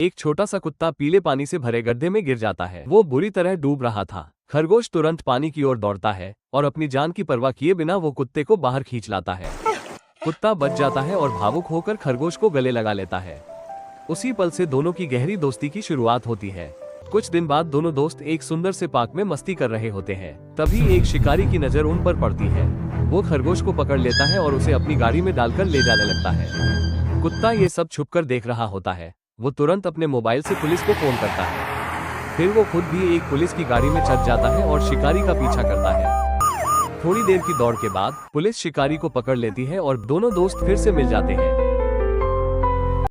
एक छोटा सा कुत्ता पीले पानी से भरे गड्ढे में गिर जाता है। वो बुरी तरह डूब रहा था। खरगोश तुरंत पानी की ओर दौड़ता है और अपनी जान की परवाह किए बिना वो कुत्ते को बाहर खींच लाता है। कुत्ता बच जाता है और भावुक होकर खरगोश को गले लगा लेता है। उसी पल से दोनों की गहरी दोस्ती की शुरुआत होती है। कुछ दिन बाद दोनों दोस्त एक सुंदर से पार्क में मस्ती कर रहे होते हैं। तभी एक शिकारी की नजर उन पर पड़ती है। वो खरगोश को पकड़ लेता है और उसे अपनी गाड़ी में डालकर ले जाने लगता है। कुत्ता ये सब छुपकर देख रहा होता है। वो तुरंत अपने मोबाइल से पुलिस को फोन करता है। फिर वो खुद भी एक पुलिस की गाड़ी में चढ़ जाता है और शिकारी का पीछा करता है। थोड़ी देर की दौड़ के बाद पुलिस शिकारी को पकड़ लेती है और दोनों दोस्त फिर से मिल जाते हैं।